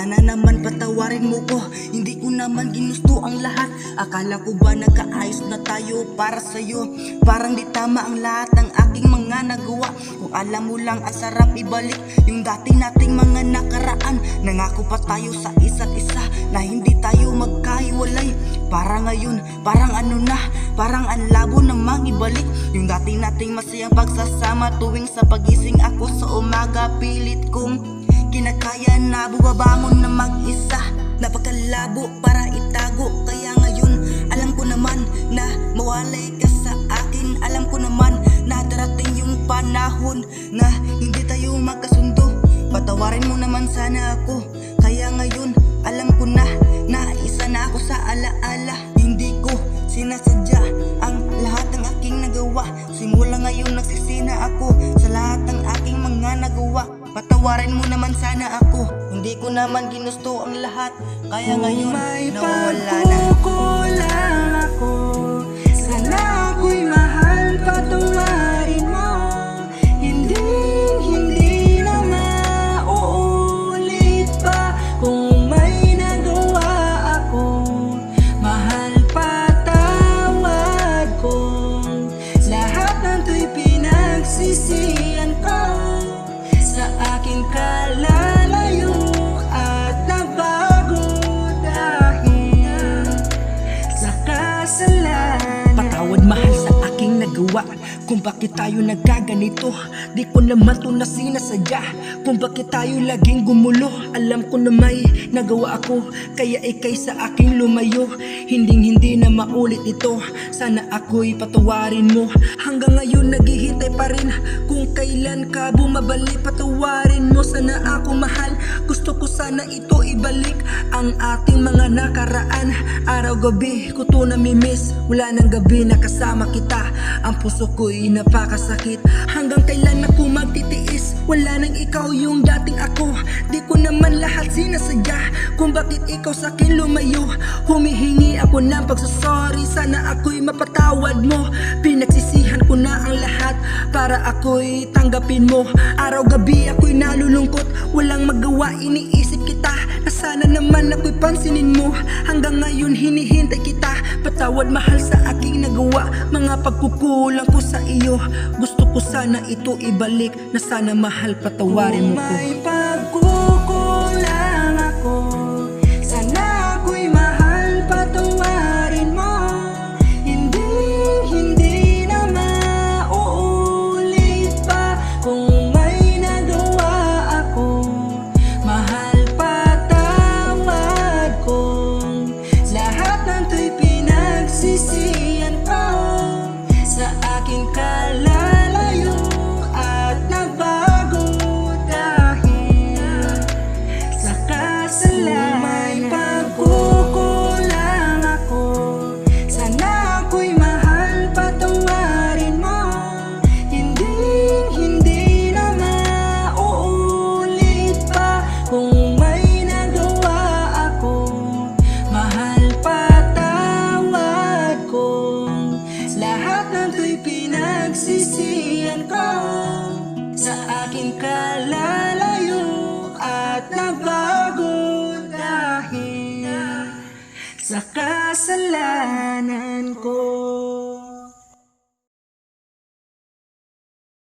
Sana naman patawarin mo ko, hindi ko naman ginusto ang lahat. Akala ko ba nagkaayos na tayo para sa'yo? Parang di tama ang lahat ng aking mga nagawa. Kung alam mo lang ang sarap ibalik yung dati nating mga nakaraan. Nangako pa tayo sa isa't isa na hindi tayo magkahiwalay. Para ngayon, parang ano na, parang ang labo namang ibalik yung dati nating masayang pagsasama. Tuwing sa pagising ako sa umaga, pilit kong kinakaya na bumabangon na mag-isa. Napakalabo para itago, kaya ngayon alam ko naman na mawalay ka sa akin. Alam ko naman na darating yung panahon na hindi tayo magkasundo. Patawarin mo naman sana ako, kaya ngayon alam ko na isa na ako sa alaala. Hindi ko sinasadya ang lahat ng aking nagawa. Simula ngayon nagsisina ako sa lahat ng aking mga nagawa. Patawarin mo naman sana ako, hindi ko naman ginusto ang lahat. Kaya ngayon nawala na. Kulang ako, sana ako'y mahal, patawarin mo. Hindi na mauulit pa. Kung may nagawa ako, mahal, patawad ko. Lahat ng to'y pinagsisihan ko. Sa aking kalalayo at nabago dahil sa kasalanan. Patawad mahal sa aking nagawa, kung bakit tayo nagkaganito. Di ko naman to na sinasadya, kung bakit tayo laging gumulo. Alam ko na may nagawa ako, kaya ikay sa aking lumayo. Hindi na maulit ito, sana ako'y patawarin mo. Hanggang ngayon naghihintay pa rin, kung kailan ka bumabalik. Patawarin mo sana ako mahal, gusto ko sana ito ibalik. Ang ating mga nakaraan, araw-gabi ko to namimiss. Wala nang gabi na kasama kita, ang puso ko'y napakasakit. Hanggang kailan ako magtitiis, wala nang ikaw yung dating ako. Di ko naman lahat sinasadya, kung bakit ikaw sa'kin lumayo. Humihingi ako ng pagsasorry, sana ako'y mapatawad mo. Pinagsisihan ko na ang lahat para ako'y tanggapin mo. Araw-gabi ako'y nalulungkot, walang magawa, iniisip kita na sana naman ako'y pansinin mo. Hanggang ngayon hinihintay kita, patawad mahal sa aking nagawa. Mga pagkukulang ko sa iyo, gusto ko sana ito ibalik. Na sana mahal patawarin mo ko. May pagkukulang ako, sana ako'y mahal, patawarin mo. Hindi na mauulit pa. Kung may nagawa ako, mahal, patawad ko. Lahat ng to'y pinagsisihan ko. Sa aking kalalayo at nabago dahil sa kasalanan. May pagkukulang ako, sana ako'y mahal, patawarin mo. Hindi na mauulit pa. Kung may nagawa ako, mahal, patawad ko. Lahat ng to'y pinagsisihan ko. Sa aking kalalayo at nabago dahil sa kasalanan